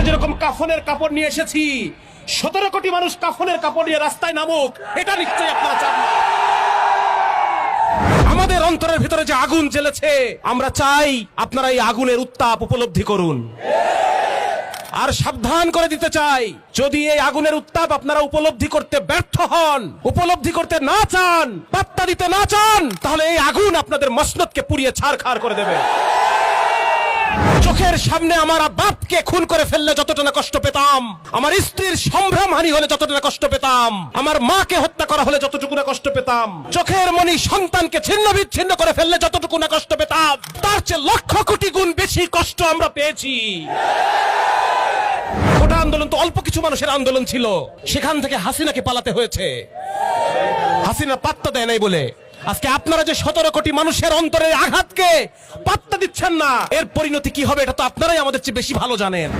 যেরকম কাফনের কাপড় নিয়ে এসেছি, 17 কোটি মানুষ কাফনের কাপড় নিয়ে রাস্তায় নামুক, এটা নিশ্চয়ই আপনারা চান না। আমাদের অন্তরের ভিতরে যে আগুন জ্বলেছে, আমরা চাই আপনারা এই আগুনের উত্তাপ উপলব্ধি করুন। আর সাবধান করে দিতে চাই, যদি এই আগুনের উত্তাপ আপনারা উপলব্ধি করতে ব্যর্থ হন, উপলব্ধি করতে না চান, পাত্তা দিতে না চান, তাহলে এই আগুন আপনাদের মসনদকে পুড়িয়ে ছারখার করে দেবে। চোখের সামনে আমার বাপকে খুন করে ফেললে যতটা না কষ্ট পেতাম, আমার স্ত্রীর সম্ভ্রমহানি হলে যতটা না কষ্ট পেতাম, আমার মাকে হত্যা করা হলে যতটুকু না কষ্ট পেতাম, চোখের মনি সন্তানকে ছিন্ন বিচ্ছিন্ন করে ফেললে যতটুকু না কষ্ট পেতাম, তার চেয়ে লক্ষ কোটি গুণ বেশি কষ্ট আমরা পেয়েছি। গোটা আন্দোলন তো অল্প কিছু মানুষের আন্দোলন ছিল, সেখান থেকে হাসিনাকে পালাতে হয়েছে। হাসিনা পাত্তা দেয় নাই বলে আজকে আপনারা যে 17 কোটি মানুষের অন্তরের আঘাতকে পাত্তা দিচ্ছেন না, এর পরিণতি কি হবে এটা তো আপনারাই আমাদের চেয়ে বেশি ভালো জানেন।